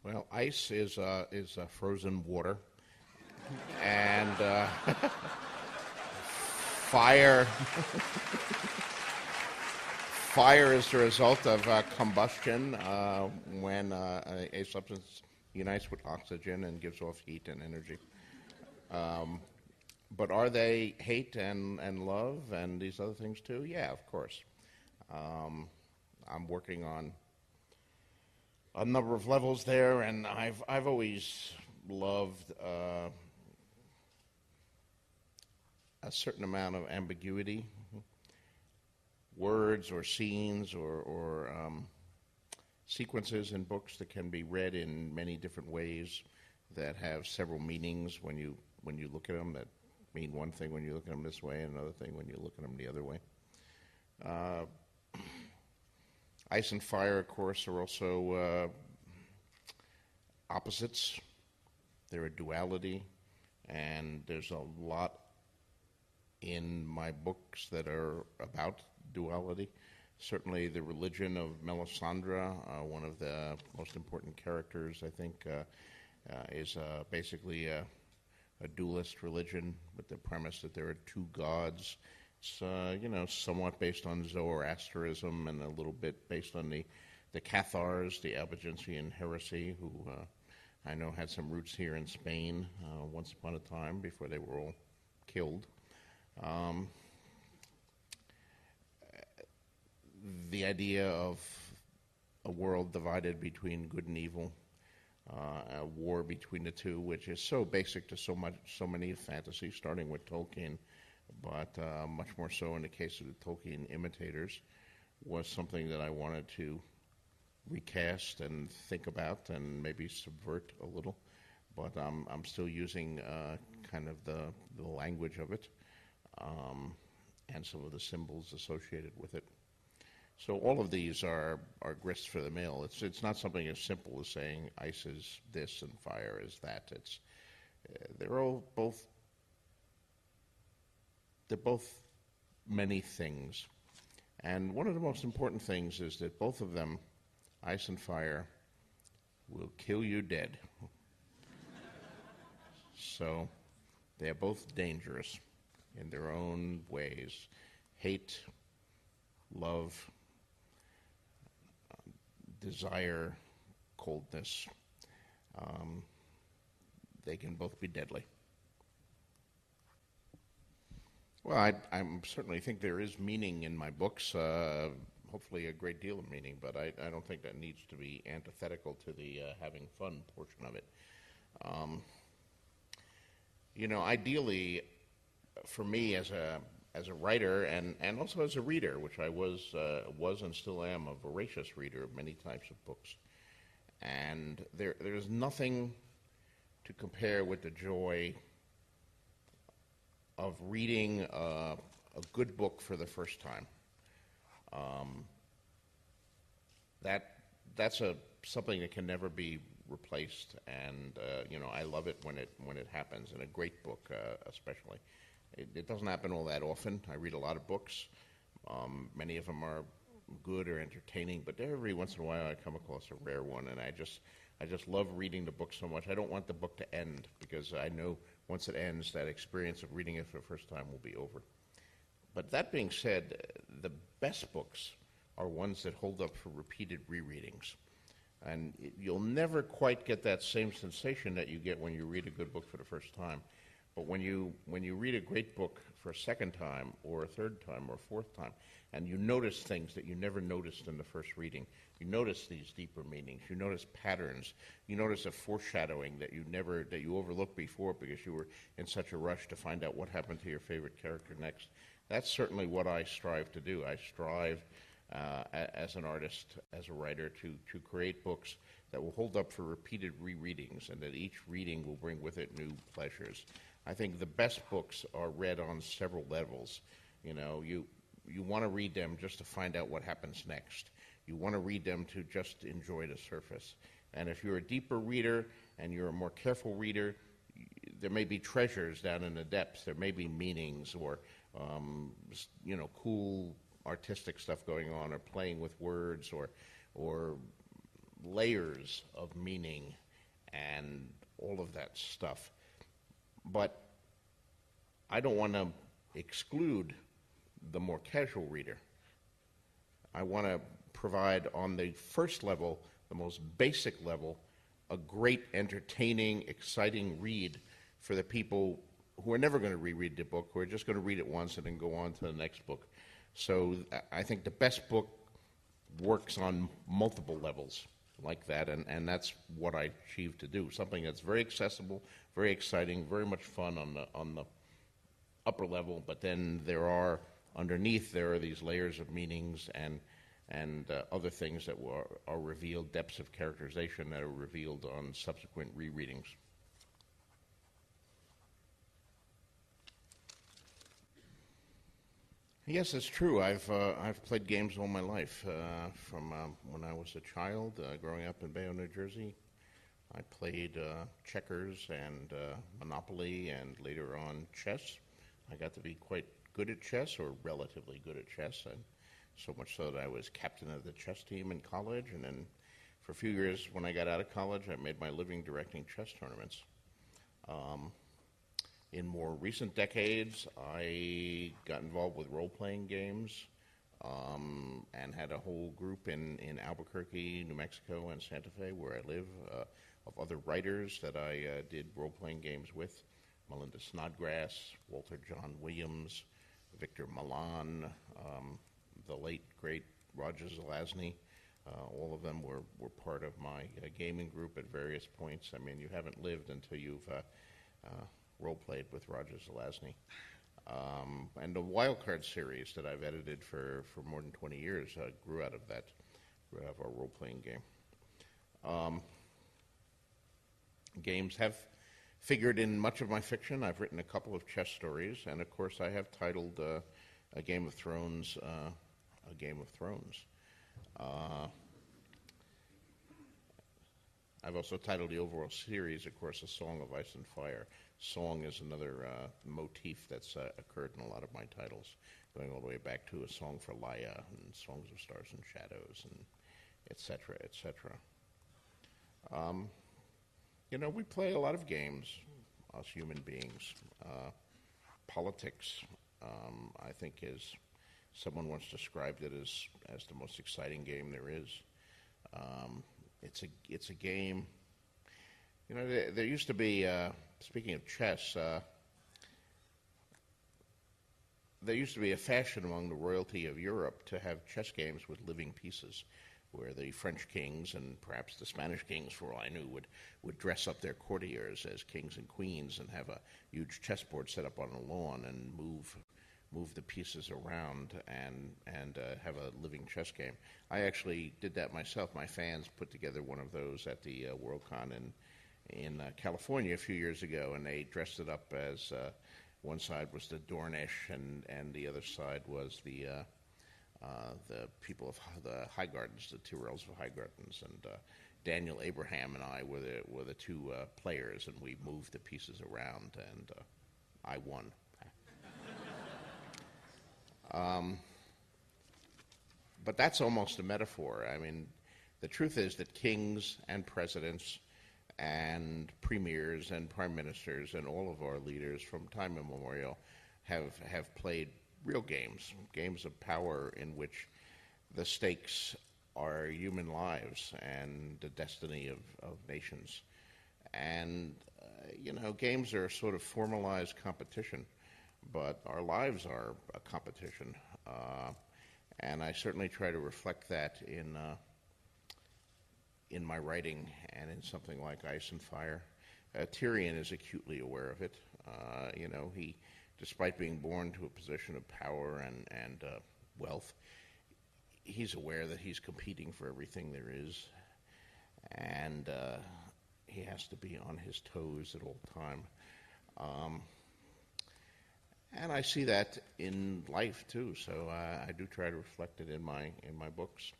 Well, ice is frozen water, and fire fire is the result of combustion when a substance unites with oxygen and gives off heat and energy. But are they hate and love and these other things too? Yeah, of course. I'm working on a number of levels there, and I've always loved a certain amount of ambiguity, words or scenes or sequences in books that can be read in many different ways, that have several meanings when you look at them, that mean one thing when you look at them this way and another thing when you look at them the other way. Ice and fire, of course, are also opposites. They're a duality, and there's a lot in my books that are about duality. Certainly the religion of Melisandre, one of the most important characters, I think, is basically a dualist religion with the premise that there are two gods. It's somewhat based on Zoroastrianism and a little bit based on the Cathars, the Albigensian heresy, who I know had some roots here in Spain once upon a time before they were all killed. The idea of a world divided between good and evil, a war between the two, which is so basic to so many fantasies, starting with Tolkien, but much more so in the case of the Tolkien imitators, was something that I wanted to recast and think about and maybe subvert a little. But I'm still using kind of the language of it and some of the symbols associated with it. So all of these are grist for the mill. It's not something as simple as saying ice is this and fire is that. They're both many things. And one of the most important things is that both of them, ice and fire, will kill you dead. So they are both dangerous in their own ways. Hate, love, desire, coldness, they can both be deadly. Well, I certainly think there is meaning in my books, hopefully a great deal of meaning, but I don't think that needs to be antithetical to the having fun portion of it. Ideally, for me as a writer and also as a reader, which I was and still am a voracious reader of many types of books, and there's nothing to compare with the joy of reading a good book for the first time. That's something that can never be replaced, and I love it when it happens in a great book, especially. It doesn't happen all that often. I read a lot of books. Many of them are good or entertaining, but every once in a while I come across a rare one, and I just love reading the book so much. I don't want the book to end, because I know once it ends, that experience of reading it for the first time will be over. But that being said, the best books are ones that hold up for repeated rereadings. And you'll never quite get that same sensation that you get when you read a good book for the first time. But when you read a great book for a second time or a third time or a fourth time, and you notice things that you never noticed in the first reading, you notice these deeper meanings, you notice patterns, you notice a foreshadowing that you overlooked before because you were in such a rush to find out what happened to your favorite character next. That's certainly what I strive to do. I strive as an artist, as a writer, to create books that will hold up for repeated rereadings, and that each reading will bring with it new pleasures. I think the best books are read on several levels. You want to read them just to find out what happens next. You want to read them to just enjoy the surface. And if you're a deeper reader and you're a more careful reader, there may be treasures down in the depths. There may be meanings or cool artistic stuff going on, or playing with words, or layers of meaning and all of that stuff. But I don't want to exclude the more casual reader. I want to provide on the first level, the most basic level, a great, entertaining, exciting read for the people who are never going to reread the book, who are just going to read it once and then go on to the next book. So I think the best book works on multiple levels like that, and that's what I achieve to do. Something that's very accessible, very exciting, very much fun on the upper level, but then underneath there are these layers of meanings and other things that are revealed, depths of characterization that are revealed on subsequent rereadings. Yes, it's true. I've played games all my life. From when I was a child, growing up in Bayonne, New Jersey, I played checkers and Monopoly, and later on chess. I got to be quite good at chess, or relatively good at chess, and so much so that I was captain of the chess team in college. And then for a few years, when I got out of college, I made my living directing chess tournaments. In more recent decades, I got involved with role-playing games and had a whole group in Albuquerque, New Mexico, and Santa Fe, where I live, of other writers that I did role-playing games with. Melinda Snodgrass, Walter John Williams, Victor Milan, the late, great Roger Zelazny. All of them were part of my gaming group at various points. I mean, you haven't lived until you've role-played with Roger Zelazny. And the Wildcard series that I've edited for more than 20 years grew out of our role-playing game. Games have figured in much of my fiction. I've written a couple of chess stories, and of course I have titled A Game of Thrones, A Game of Thrones. I've also titled the overall series, of course, A Song of Ice and Fire. Song is another motif that's occurred in a lot of my titles, going all the way back to A Song for Laia and Songs of Stars and Shadows, and et cetera, et cetera. We play a lot of games, us human beings. Politics, I think, is, someone once described it as the most exciting game there is. It's a game. There used to be, speaking of chess, there used to be a fashion among the royalty of Europe to have chess games with living pieces, where the French kings and perhaps the Spanish kings, for all I knew, would dress up their courtiers as kings and queens and have a huge chessboard set up on a lawn and move the pieces around and have a living chess game. I actually did that myself. My fans put together one of those at the Worldcon in California a few years ago, and they dressed it up as one side was the Dornish and the other side was the people of the Highgardens, the Tyrells of Highgardens, and Daniel Abraham and I were the two players, and we moved the pieces around, and I won. But that's almost a metaphor. I mean, the truth is that kings and presidents and premiers and prime ministers and all of our leaders from time immemorial have played real games of power in which the stakes are human lives and the destiny of nations. And, games are a sort of formalized competition, but our lives are a competition. And I certainly try to reflect that in my writing and in something like Ice and Fire. Tyrion is acutely aware of it. He, despite being born to a position of power and wealth, he's aware that he's competing for everything there is, and he has to be on his toes at all time. And I see that in life too, so I do try to reflect it in my books.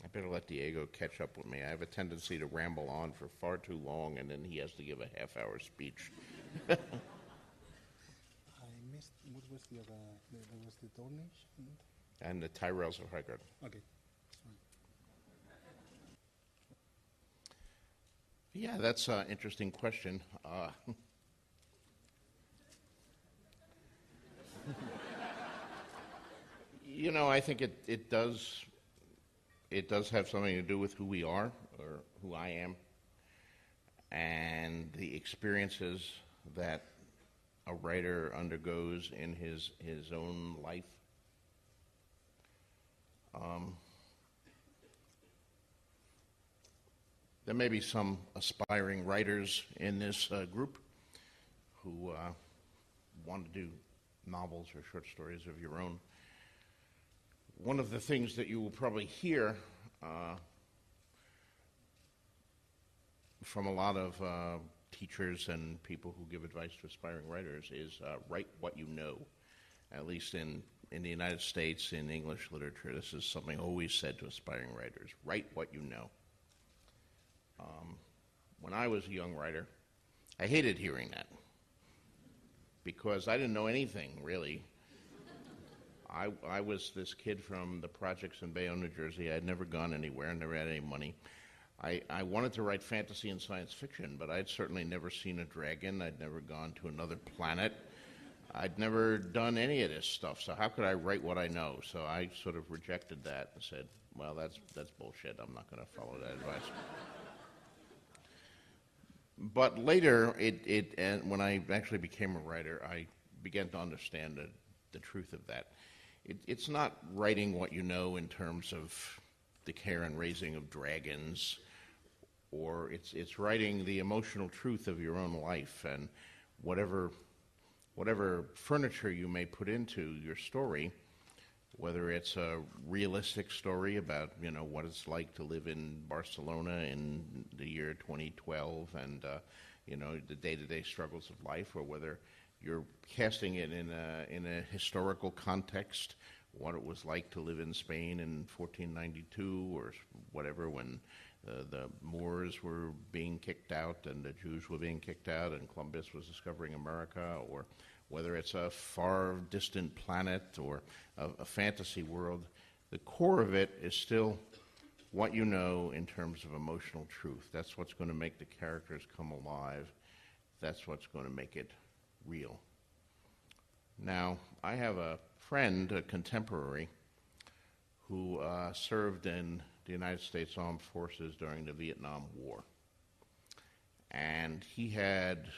I better let Diego catch up with me. I have a tendency to ramble on for far too long, and then he has to give a half-hour speech. I missed, what was the other, there was the Dornish? And the Tyrells of Highgard. Okay, Yeah, that's an interesting question. I think it does have something to do with who we are or who I am and the experiences that a writer undergoes in his own life. Um, there may be some aspiring writers in this group who want to do novels or short stories of your own. One of the things that you will probably hear from a lot of teachers and people who give advice to aspiring writers is write what you know. At least in the United States, in English literature, this is something always said to aspiring writers. Write what you know. When I was a young writer, I hated hearing that because I didn't know anything, really. I was this kid from the projects in Bayonne, New Jersey. I had never gone anywhere, never had any money. I wanted to write fantasy and science fiction, but I'd certainly never seen a dragon. I'd never gone to another planet. I'd never done any of this stuff, so how could I write what I know? So I sort of rejected that and said, well, that's bullshit. I'm not going to follow that advice. But later, and when I actually became a writer, I began to understand the truth of that. It's not writing what you know in terms of the care and raising of dragons, or it's writing the emotional truth of your own life, and whatever furniture you may put into your story, whether it's a realistic story about what it's like to live in Barcelona in the year 2012 and the day-to-day struggles of life, or whether you're casting it in a historical context, what it was like to live in Spain in 1492 or whatever, when the Moors were being kicked out and the Jews were being kicked out and Columbus was discovering America, or whether it's a far distant planet or a fantasy world. The core of it is still what you know in terms of emotional truth. That's what's going to make the characters come alive. That's what's going to make it real. Now, I have a friend, a contemporary, who served in the United States Armed Forces during the Vietnam War. And he had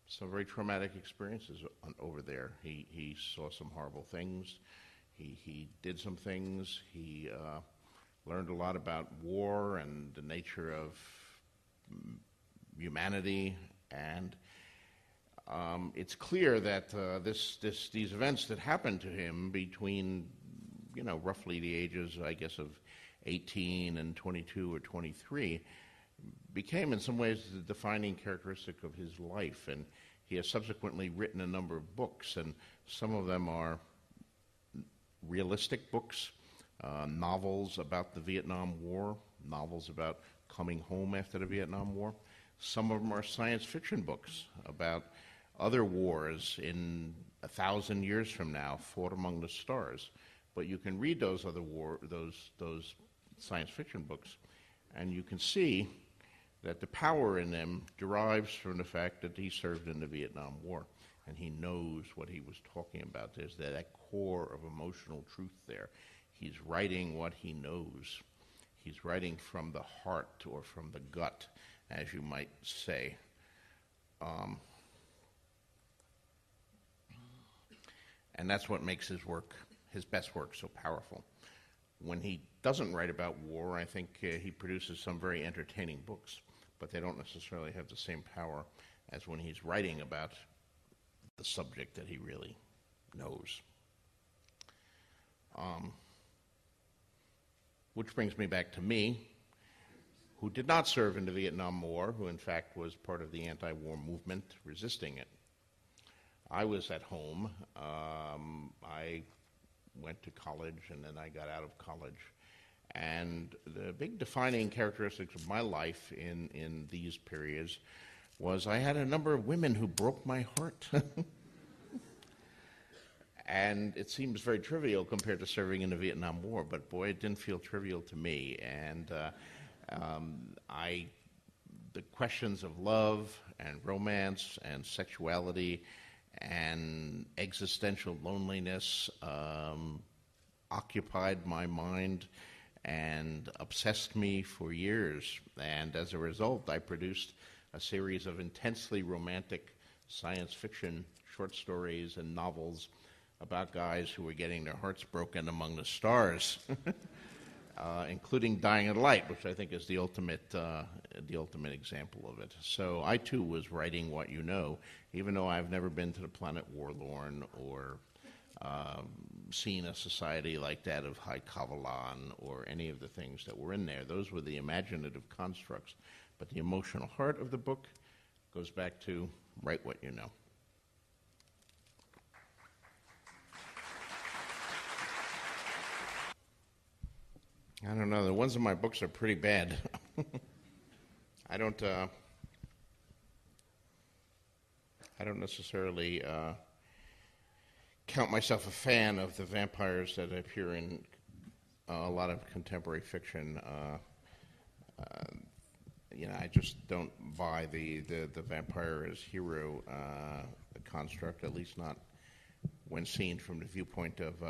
some very traumatic experiences over there. He saw some horrible things. He did some things. He learned a lot about war and the nature of humanity, and it's clear that these events that happened to him between roughly the ages, I guess, of 18 and 22 or 23 became in some ways the defining characteristic of his life, and he has subsequently written a number of books, and some of them are realistic books, novels about the Vietnam War, novels about coming home after the Vietnam War. Some of them are science fiction books about other wars in 1,000 years from now fought among the stars. But you can read those those science fiction books, and you can see that the power in them derives from the fact that he served in the Vietnam War, and he knows what he was talking about. There's that core of emotional truth there. He's writing what he knows. He's writing from the heart or from the gut, as you might say. And that's what makes his work, his best work, so powerful. When he doesn't write about war, I think he produces some very entertaining books, but they don't necessarily have the same power as when he's writing about the subject that he really knows. Which brings me back to me, who did not serve in the Vietnam War, who in fact was part of the anti-war movement resisting it. I was at home. I went to college, and then I got out of college. And the big defining characteristics of my life in these periods was I had a number of women who broke my heart. And it seems very trivial compared to serving in the Vietnam War, but boy, it didn't feel trivial to me. And the questions of love and romance and sexuality and existential loneliness occupied my mind and obsessed me for years. And as a result, I produced a series of intensely romantic science fiction short stories and novels about guys who were getting their hearts broken among the stars, including Dying of Light, which I think is the ultimate example of it. So I too was writing what you know, even though I've never been to the planet Warlorn or seen a society like that of High Kavalan or any of the things that were in there. Those were the imaginative constructs. But the emotional heart of the book goes back to write what you know. I don't know. The ones in my books are pretty bad. I don't necessarily count myself a fan of the vampires that appear in a lot of contemporary fiction. I just don't buy the vampire as hero construct, at least not when seen from the viewpoint of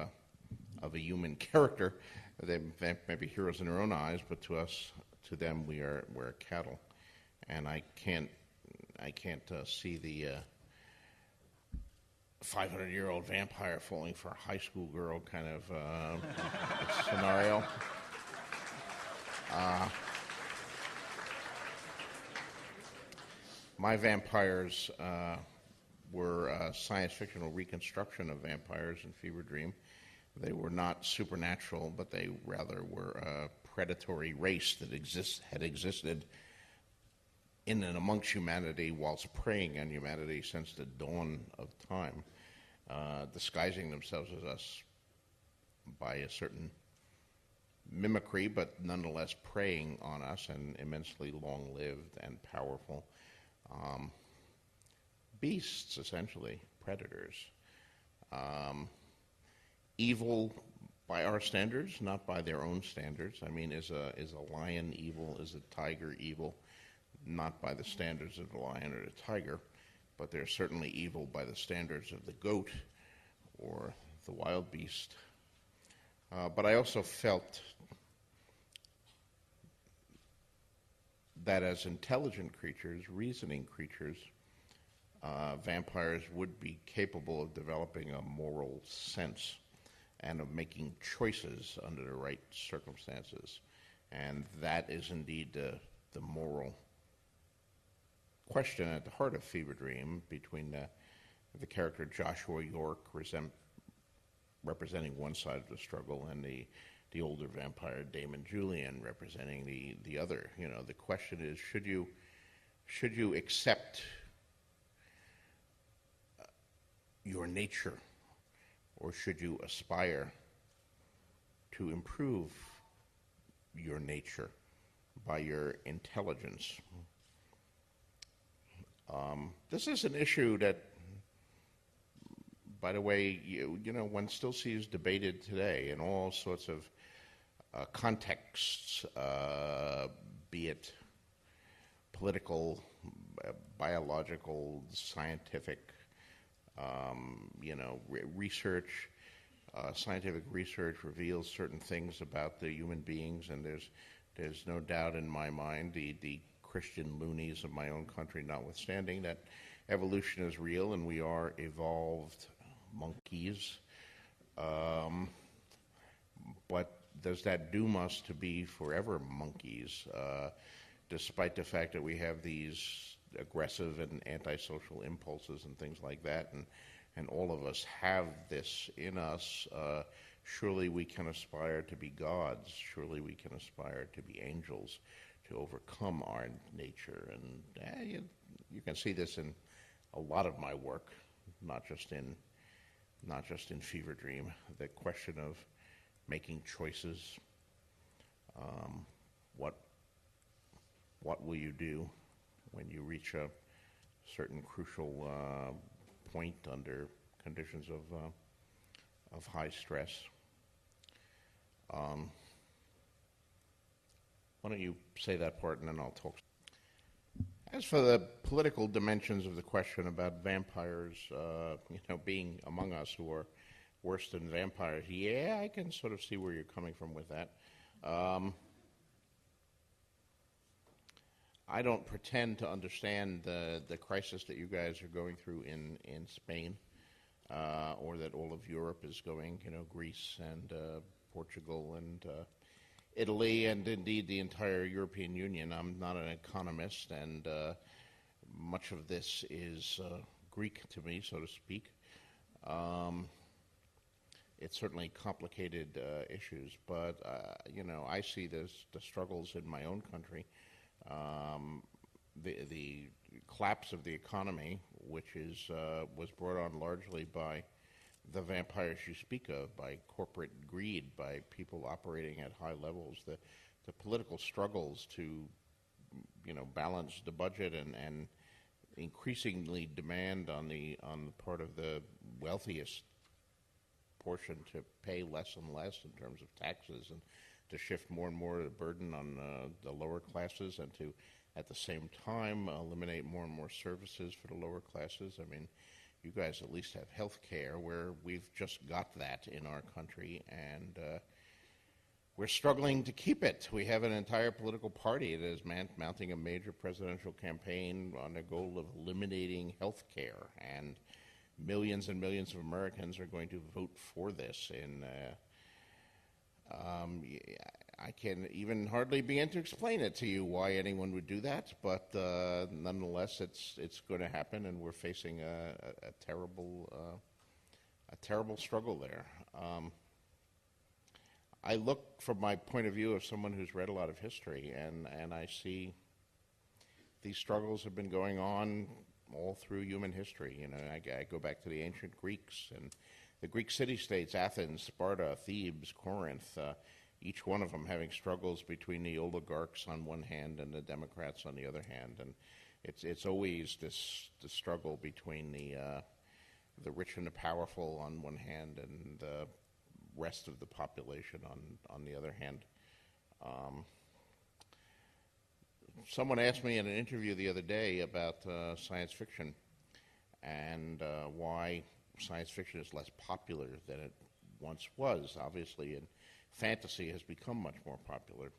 a human character. They may be heroes in their own eyes, but to them, we're cattle, and I can't see the 500-year-old vampire falling for a high school girl kind of scenario. My vampires were a science fictional reconstruction of vampires in Fever Dream. They were not supernatural, but they rather were a predatory race that had existed in and amongst humanity whilst preying on humanity since the dawn of time, disguising themselves as us by a certain mimicry, but nonetheless preying on us, and immensely long-lived and powerful beasts, essentially, predators. Evil by our standards, not by their own standards. I mean, is a lion evil? Is a tiger evil? Not by the standards of the lion or the tiger, but they're certainly evil by the standards of the goat or the wild beast. But I also felt that as intelligent creatures, reasoning creatures, vampires would be capable of developing a moral sense and of making choices under the right circumstances. And that is indeed the moral question at the heart of Fever Dream, between the character Joshua York representing one side of the struggle, and the older vampire Damon Julian representing the other. The question is, should you accept your nature, or should you aspire to improve your nature by your intelligence? This is an issue that, by the way, one still sees debated today in all sorts of contexts, be it political, biological, scientific, research. Scientific research reveals certain things about the human beings, and there's no doubt in my mind, the Christian loonies of my own country notwithstanding, that evolution is real and we are evolved monkeys. But does that doom us to be forever monkeys, despite the fact that we have these aggressive and antisocial impulses and things like that, and all of us have this in us? Surely we can aspire to be gods. Surely we can aspire to be angels, to overcome our nature. And you can see this in a lot of my work, not just in Fever Dream. The question of making choices. What will you do when you reach a certain crucial point under conditions of of high stress. Why don't you say that part and then I'll talk. As for the political dimensions of the question about vampires, being among us who are worse than vampires, yeah, I can sort of see where you're coming from with that. I don't pretend to understand the crisis that you guys are going through in Spain, or that all of Europe is going, Greece and Portugal and Italy, and indeed the entire European Union. I'm not an economist, and much of this is Greek to me, so to speak. It's certainly complicated issues, but I see the struggles in my own country. The collapse of the economy, which was brought on largely by the vampires you speak of, by corporate greed, by people operating at high levels, the political struggles to balance the budget and increasingly demand on the part of the wealthiest portion to pay less and less in terms of taxes, and to shift more and more of the burden on the lower classes, and to, at the same time, eliminate more and more services for the lower classes. I mean, you guys at least have health care, where we've just got that in our country, and we're struggling to keep it. We have an entire political party that is mounting a major presidential campaign on the goal of eliminating health care, and millions and millions of Americans are going to vote for this. I can even hardly begin to explain it to you why anyone would do that, but nonetheless, it's going to happen, and we're facing a terrible struggle there. I look from my point of view of someone who's read a lot of history, and I see these struggles have been going on all through human history. I go back to the ancient Greeks and the Greek city-states, Athens, Sparta, Thebes, Corinth, each one of them having struggles between the oligarchs on one hand and the democrats on the other hand. And it's always this struggle between the rich and the powerful on one hand and the rest of the population on the other hand. Someone asked me in an interview the other day about science fiction and why science fiction is less popular than it once was. Obviously, and fantasy has become much more popular.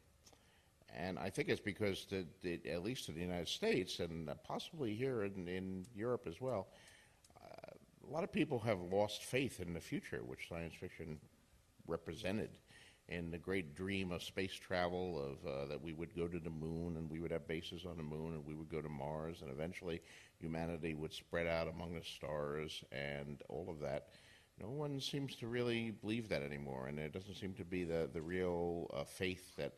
And I think it's because, at least in the United States, and possibly here in Europe as well, a lot of people have lost faith in the future, which science fiction represented, in the great dream of space travel, of that we would go to the moon, and we would have bases on the moon, and we would go to Mars, and eventually humanity would spread out among the stars, and all of that. No one seems to really believe that anymore, and there doesn't seem to be the real faith that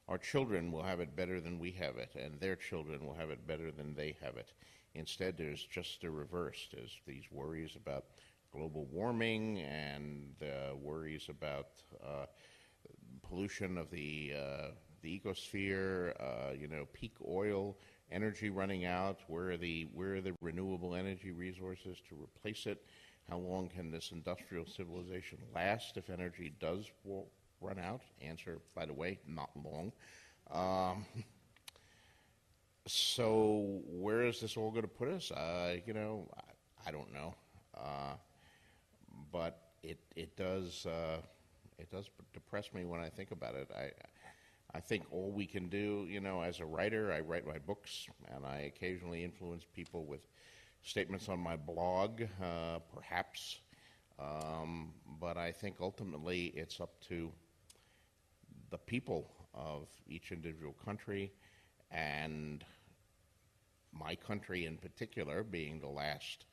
our children will have it better than we have it, and their children will have it better than they have it. Instead, there's just the reverse. There's these worries about global warming and worries about pollution of the ecosphere, peak oil, energy running out. Where are the renewable energy resources to replace it? How long can this industrial civilization last if energy does run out? Answer, by the way, not long. So where is this all going to put us? I don't know. But it does depress me when I think about it. I think all we can do, as a writer, I write my books, and I occasionally influence people with statements on my blog, perhaps. But I think ultimately it's up to the people of each individual country, and my country in particular, being the last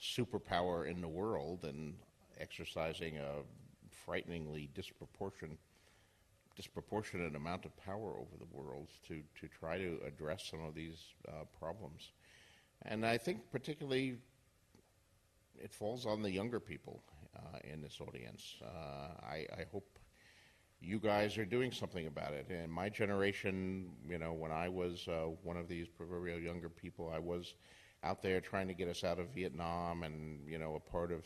superpower in the world and exercising a frighteningly disproportionate amount of power over the world to try to address some of these problems. And I think particularly it falls on the younger people in this audience. I hope you guys are doing something about it. In my generation, when I was one of these proverbial younger people, I was out there trying to get us out of Vietnam and, a part of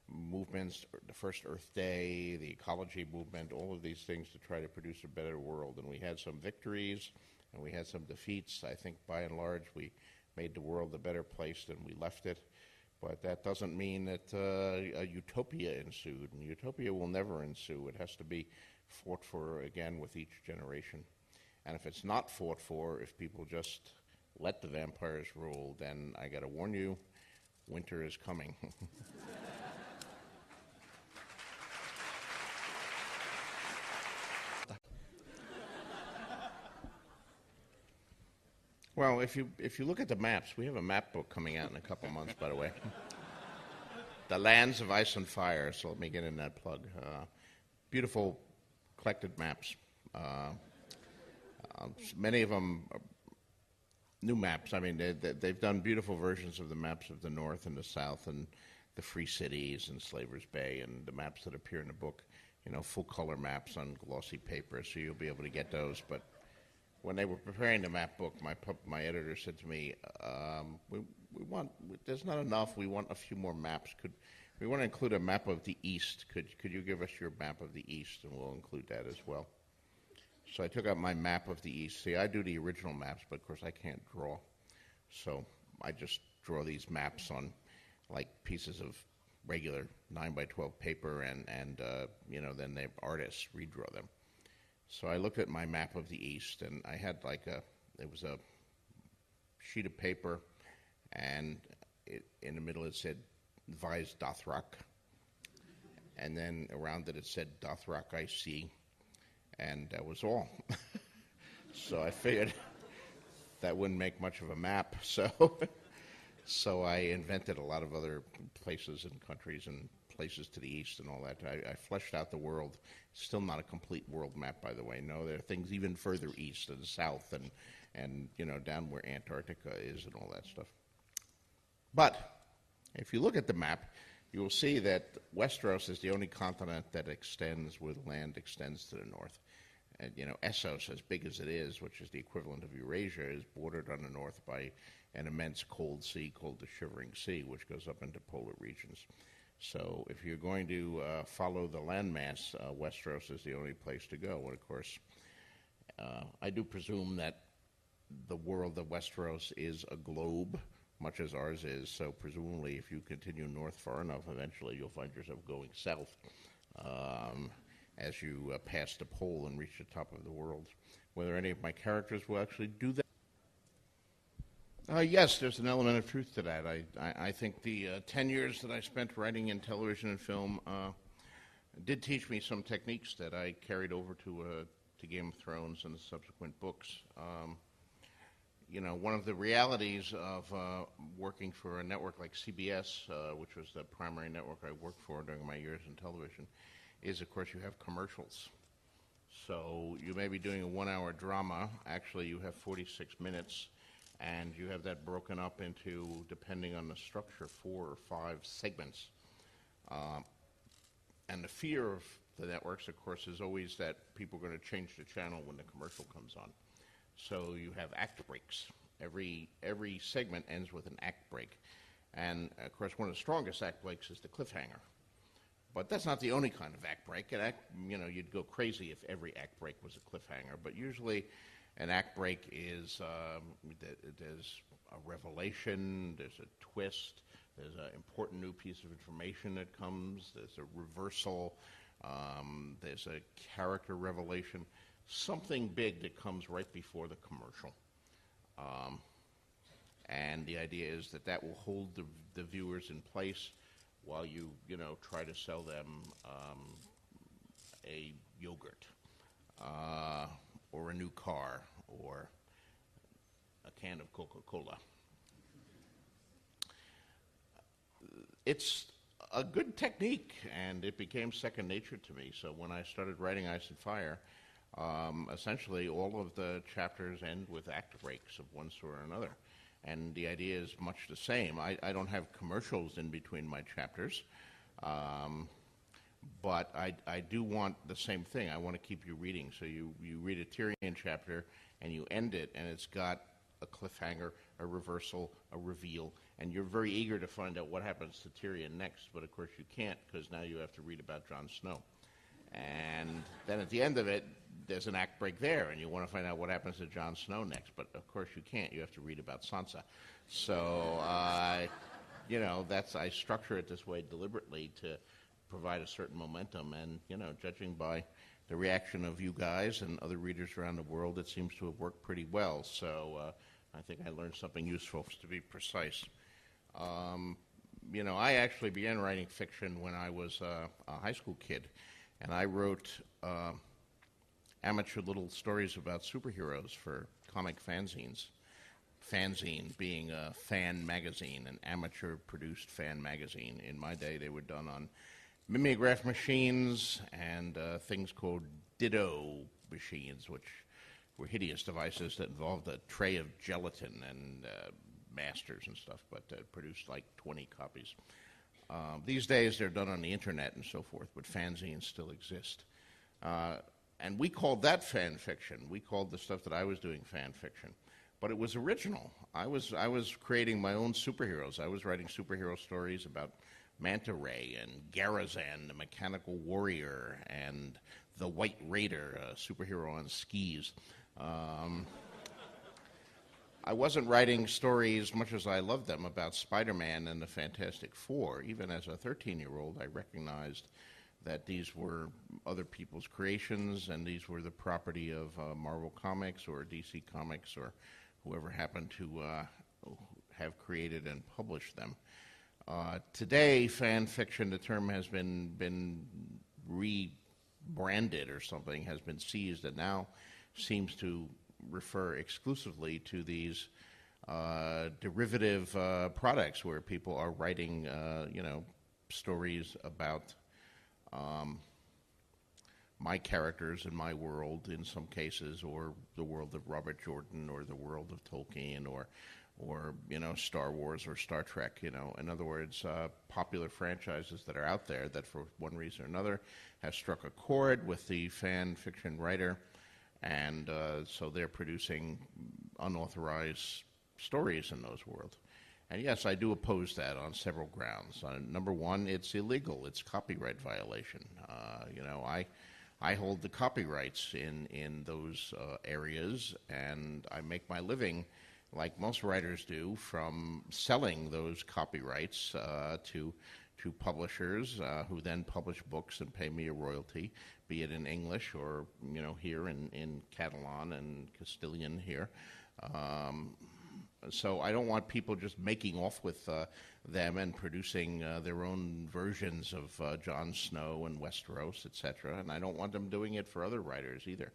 movements, the first Earth Day, the ecology movement, all of these things to try to produce a better world. And we had some victories and we had some defeats. I think by and large we made the world a better place than we left it. But that doesn't mean that a utopia ensued. And utopia will never ensue. It has to be fought for again with each generation. And if it's not fought for, if people just let the vampires rule, then I got to warn you, winter is coming. Well, if you look at the maps, we have a map book coming out in a couple months, by the way. The Lands of Ice and Fire, so let me get in that plug. Beautiful collected maps. Many of them are new maps. I mean, they've done beautiful versions of the maps of the North and the South and the Free Cities and Slaver's Bay and the maps that appear in the book, you know, full color maps on glossy paper, so you'll be able to get those. But when they were preparing the map book, my editor said to me, there's not enough. We want a few more maps. We want to include a map of the East. Could you give us your map of the East, and we'll include that as well. So I took out my map of the East. See, I do the original maps, but of course I can't draw. So I just draw these maps on like pieces of regular 9x12 paper, and you know, then the artists redraw them. So I looked at my map of the East, and I had it was a sheet of paper, and in the middle it said, Vise Dothrak, and then around it said, Dothrak I see, and that was all. So I figured that wouldn't make much of a map, so I invented a lot of other places and countries and places to the east and all that. I fleshed out the world. Still not a complete world map, by the way. No, there are things even further east and south and you know, down where Antarctica is and all that stuff. But if you look at the map, you will see that Westeros is the only continent that extends where the land extends to the north. And, you know, Essos, as big as it is, which is the equivalent of Eurasia, is bordered on the north by an immense cold sea called the Shivering Sea, which goes up into polar regions. So if you're going to follow the landmass, Westeros is the only place to go. And, of course, I do presume that the world of Westeros is a globe, much as ours is. So presumably if you continue north far enough, eventually you'll find yourself going south as you pass the pole and reach the top of the world. Whether any of my characters will actually do that? Yes, there's an element of truth to that. I think the 10 years that I spent writing in television and film did teach me some techniques that I carried over to Game of Thrones and the subsequent books. You know, one of the realities of working for a network like CBS, which was the primary network I worked for during my years in television, is, of course, you have commercials. So you may be doing a 1-hour drama. Actually, you have 46 minutes, and you have that broken up into, depending on the structure, 4 or 5 segments. And the fear of the networks, of course, is always that people are going to change the channel when the commercial comes on. So you have act breaks. Every segment ends with an act break. And, of course, one of the strongest act breaks is the cliffhanger. But that's not the only kind of act break. You know, you'd go crazy if every act break was a cliffhanger. But usually an act break is there's a revelation, there's a twist, there's an important new piece of information that comes, there's a reversal, there's a character revelation, something big that comes right before the commercial. And the idea is that will hold the viewers in place while you try to sell them a yogurt or a new car or a can of Coca-Cola. It's a good technique, and it became second nature to me. So when I started writing Ice and Fire, essentially all of the chapters end with act breaks of one sort or another. And the idea is much the same. I don't have commercials in between my chapters, but I do want the same thing. I want to keep you reading. So you read a Tyrion chapter, and you end it, and it's got a cliffhanger, a reversal, a reveal, and you're very eager to find out what happens to Tyrion next, but of course you can't because now you have to read about Jon Snow. And then at the end of it, there's an act break there, and you want to find out what happens to Jon Snow next, but of course you can't. You have to read about Sansa. So, I structure it this way deliberately to provide a certain momentum, and, judging by the reaction of you guys and other readers around the world, it seems to have worked pretty well. So I think I learned something useful, to be precise. I actually began writing fiction when I was a high school kid, and I wrote amateur little stories about superheroes for comic fanzines. Fanzine being a fan magazine, an amateur-produced fan magazine. In my day, they were done on mimeograph machines and things called ditto machines, which were hideous devices that involved a tray of gelatin and masters and stuff, but produced like 20 copies. These days, they're done on the internet and so forth, but fanzines still exist. And we called that fan fiction. We called the stuff that I was doing fan fiction. But it was original. I was creating my own superheroes. I was writing superhero stories about Manta Ray and Garazan, the mechanical warrior, and the White Raider, a superhero on skis. I wasn't writing stories, much as I loved them, about Spider-Man and the Fantastic Four. Even as a 13-year-old, I recognized that these were other people's creations, and these were the property of Marvel Comics or DC Comics or whoever happened to have created and published them. Today, fan fiction, the term has been rebranded or something, has been seized, and now seems to refer exclusively to these derivative products where people are writing, stories about my characters in my world in some cases, or the world of Robert Jordan, or the world of Tolkien, or Star Wars or Star Trek. In other words, popular franchises that are out there that for one reason or another have struck a chord with the fan fiction writer, and so they're producing unauthorized stories in those worlds. And yes, I do oppose that on several grounds. Number one, it's illegal. It's copyright violation. I hold the copyrights in those areas, and I make my living, like most writers do, from selling those copyrights to publishers who then publish books and pay me a royalty, be it in English or here in Catalan and Castilian here. So I don't want people just making off with them and producing their own versions of Jon Snow and Westeros, etc. And I don't want them doing it for other writers either.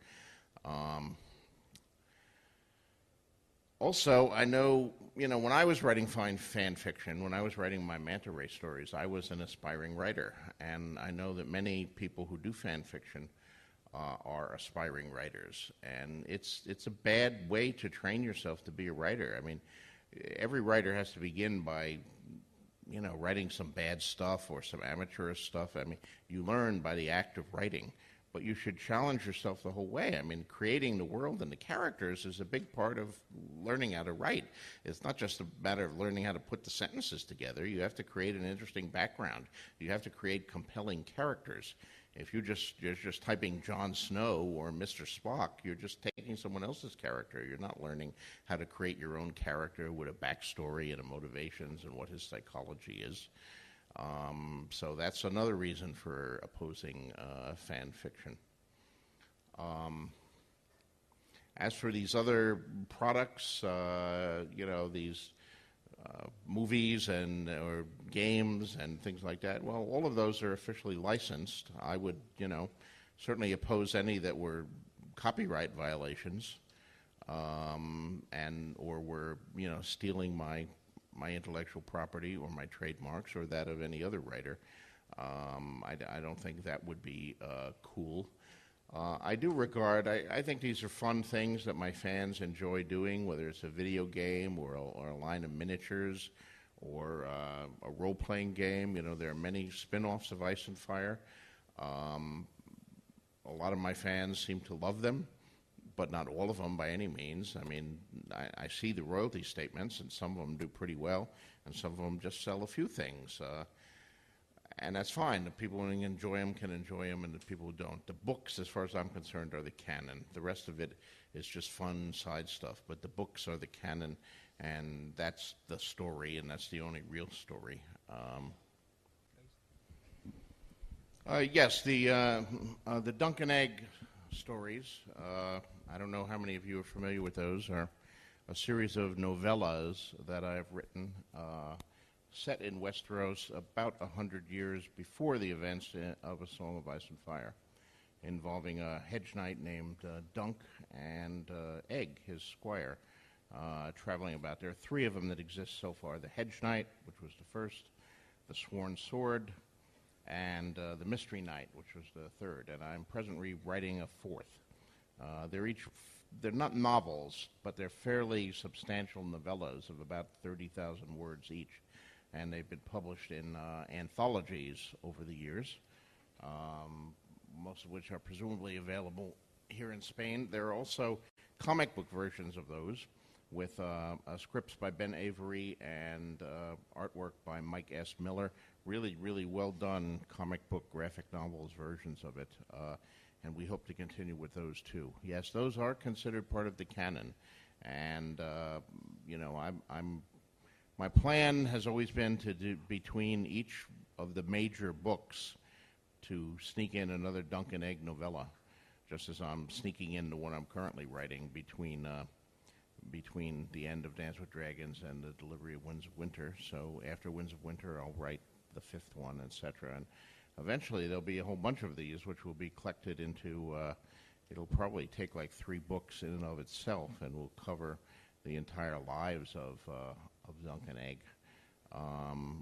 Also, I know, when I was writing fan fiction, when I was writing my Manta Ray stories, I was an aspiring writer. And I know that many people who do fan fiction are aspiring writers. And it's a bad way to train yourself to be a writer. I mean, every writer has to begin by, writing some bad stuff or some amateurish stuff. I mean, you learn by the act of writing. But you should challenge yourself the whole way. I mean, creating the world and the characters is a big part of learning how to write. It's not just a matter of learning how to put the sentences together. You have to create an interesting background. You have to create compelling characters. If you're just typing Jon Snow or Mr. Spock, you're just taking someone else's character. You're not learning how to create your own character with a backstory and a motivations and what his psychology is. So that's another reason for opposing fan fiction. As for these other products, these movies or games and things like that, well, all of those are officially licensed. I would, certainly oppose any that were copyright violations or were, stealing my intellectual property or my trademarks or that of any other writer. I don't think that would be cool. I think these are fun things that my fans enjoy doing, whether it's a video game or a line of miniatures or a role-playing game. There are many spin-offs of Ice and Fire. A lot of my fans seem to love them. but not all of them by any means. I mean, I see the royalty statements, and some of them do pretty well, and some of them just sell a few things. And that's fine. The people who enjoy them can enjoy them, and the people who don't. The books, as far as I'm concerned, are the canon. The rest of it is just fun side stuff. But the books are the canon, and that's the story, and that's the only real story. Yes, the Dunk and Egg stories. I don't know how many of you are familiar with those. Are a series of novellas that I've written, set in Westeros about 100 years before the events of A Song of Ice and Fire, involving a hedge knight named Dunk and Egg, his squire, traveling about. There are three of them that exist so far: the hedge knight, which was the first, the sworn sword, and the Mystery Knight, which was the third, and I'm presently writing a fourth. They're not novels, but they're fairly substantial novellas of about 30,000 words each, and they've been published in anthologies over the years, most of which are presumably available here in Spain. There are also comic book versions of those, with scripts by Ben Avery and artwork by Mike S. Miller. Really, really well done comic book graphic novels versions of it, and we hope to continue with those too. Yes, those are considered part of the canon, and my plan has always been to do between each of the major books to sneak in another Dunk and Egg novella, just as I'm sneaking in the one I'm currently writing between the end of Dance with Dragons and the delivery of Winds of Winter. So after Winds of Winter, I'll write the fifth one, etc. And eventually there'll be a whole bunch of these, which will be collected into, it'll probably take like 3 books in and of itself, and will cover the entire lives of Dunk and Egg.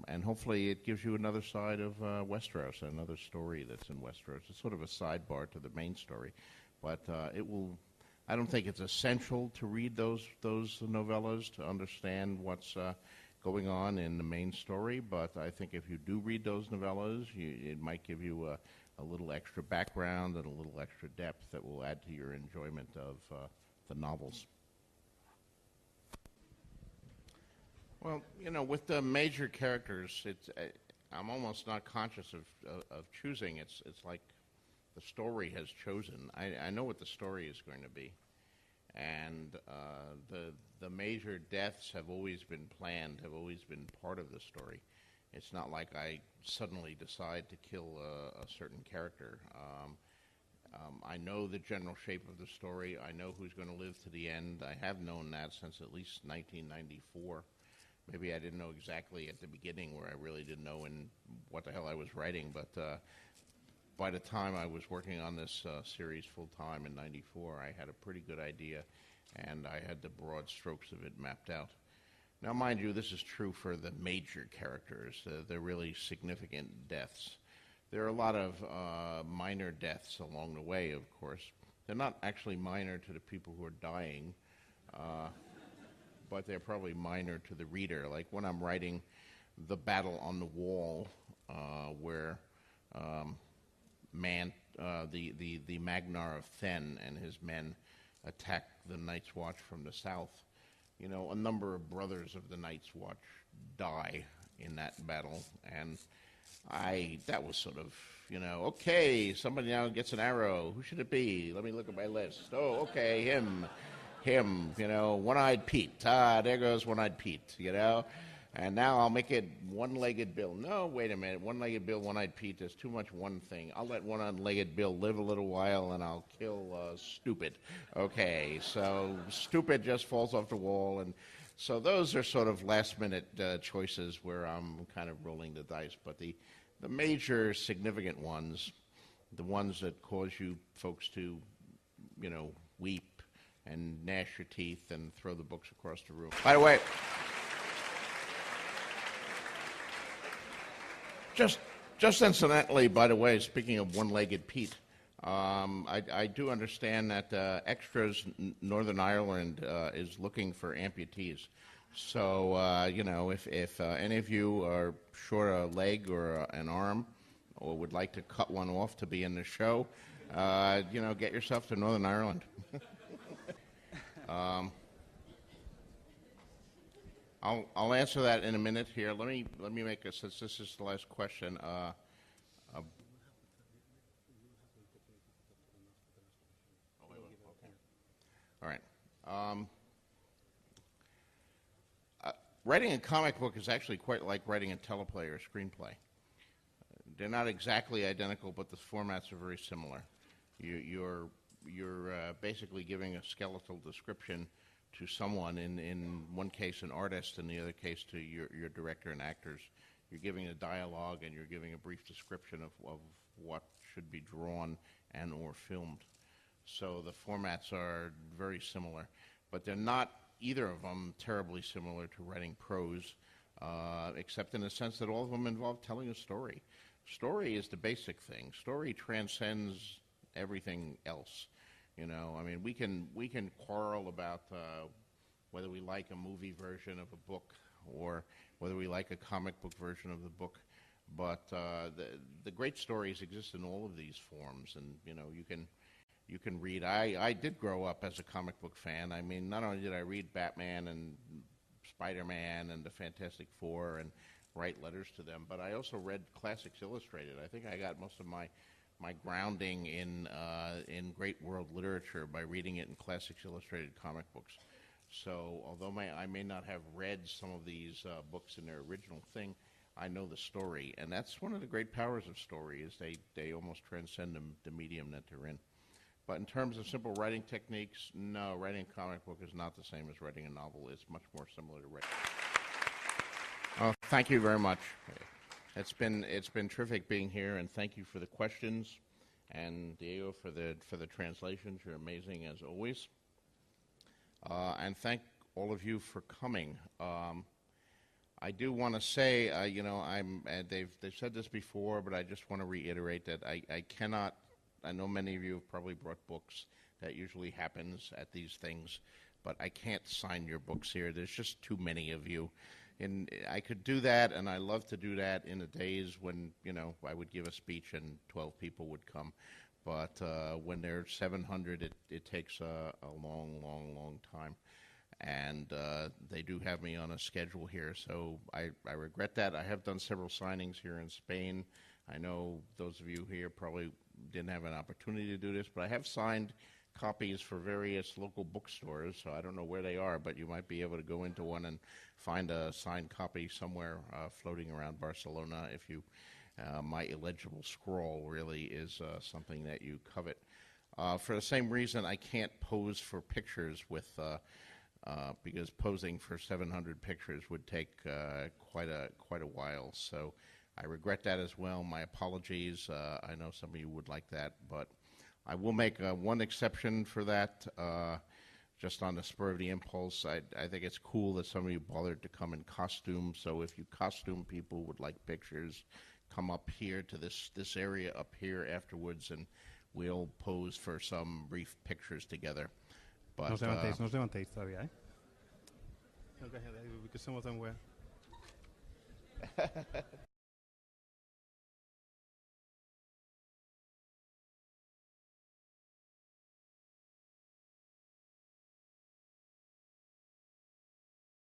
And hopefully it gives you another side of Westeros, another story that's in Westeros. It's sort of a sidebar to the main story, but it will. I don't think it's essential to read those novellas to understand what's going on in the main story, but I think if you do read those novellas, it might give you a little extra background and a little extra depth that will add to your enjoyment of the novels. Well, with the major characters, I'm almost not conscious of choosing. It's like the story has chosen. I know what the story is going to be, and the major deaths have always been planned, have always been part of the story. It's not like I suddenly decide to kill a certain character. I know the general shape of the story. I know who's going to live to the end. I have known that since at least 1994. Maybe I didn't know exactly at the beginning, where I really didn't know what the hell I was writing, but by the time I was working on this series full-time in 94, I had a pretty good idea, and I had the broad strokes of it mapped out. Now, mind you, this is true for the major characters, the really significant deaths. There are a lot of minor deaths along the way, of course. They're not actually minor to the people who are dying, but they're probably minor to the reader. Like when I'm writing The Battle on the Wall, where the Magnar of Then and his men attack the Night's Watch from the south, a number of brothers of the Night's Watch die in that battle, and that was sort of, okay, somebody now gets an arrow. Who should it be? Let me look at my list. Oh, okay, him, One-Eyed Pete. There goes One-Eyed Pete, And now I'll make it One-Legged Bill. No, wait a minute. One-Legged Bill, One-Eyed Pete, there's too much one thing. I'll let One-Legged Bill live a little while, and I'll kill Stupid. Okay, so Stupid just falls off the wall. And so those are sort of last-minute choices where I'm kind of rolling the dice. But the major significant ones, the ones that cause you folks to, weep and gnash your teeth and throw the books across the room. By the way, just incidentally, by the way, speaking of One-Legged Pete, I do understand that Extras Northern Ireland is looking for amputees. So, if any of you are short a leg or an arm, or would like to cut one off to be in the show, get yourself to Northern Ireland. Um, I'll answer that in a minute here. Let me make a, since this is the last question. Uh, all right. Um, Writing a comic book is actually quite like writing a teleplay or a screenplay. They're not exactly identical, but the formats are very similar. You're basically giving a skeletal description to someone, in one case an artist, in the other case to your director and actors. You're giving a dialogue and you're giving a brief description of what should be drawn and or filmed. So the formats are very similar, but they're not either of them terribly similar to writing prose, except in the sense that all of them involve telling a story. Story is the basic thing. Story transcends everything else. You know, I mean, we can quarrel about whether we like a movie version of a book or whether we like a comic book version of the book, but the great stories exist in all of these forms, and you know, you can read. I did grow up as a comic book fan. I mean, not only did I read Batman and Spider-Man and the Fantastic Four and write letters to them, but I also read Classics Illustrated. I think I got most of my grounding in great world literature by reading it in Classics Illustrated comic books. So although I may not have read some of these books in their original thing, I know the story, and that's one of the great powers of story, is they almost transcend the medium that they're in. But in terms of simple writing techniques, no, writing a comic book is not the same as writing a novel. It's much more similar to writing. Oh, thank you very much. It's been terrific being here, and thank you for the questions, and Diego for the translations. You're amazing as always, and thank all of you for coming. I do want to say, you know, they've said this before, but I just want to reiterate that I cannot. I know many of you have probably brought books. That usually happens at these things, but I can't sign your books here. There's just too many of you. And I could do that, and I love to do that in the days when, you know, I would give a speech and 12 people would come. But when there's 700, it takes a long time. And they do have me on a schedule here, so I regret that. I have done several signings here in Spain. I know those of you here probably didn't have an opportunity to do this, but I have signed copies for various local bookstores, so I don't know where they are, but you might be able to go into one and find a signed copy somewhere floating around Barcelona if you, my illegible scrawl really is something that you covet. For the same reason, I can't pose for pictures with, because posing for 700 pictures would take quite a while, so I regret that as well. My apologies. I know some of you would like that, but I will make one exception for that, just on the spur of the impulse. I think it's cool that some of you bothered to come in costume, so if you costume people would like pictures, come up here to this area up here afterwards, and we'll pose for some brief pictures together. But, no os levantéis todavía, ¿eh? No, because some of them were...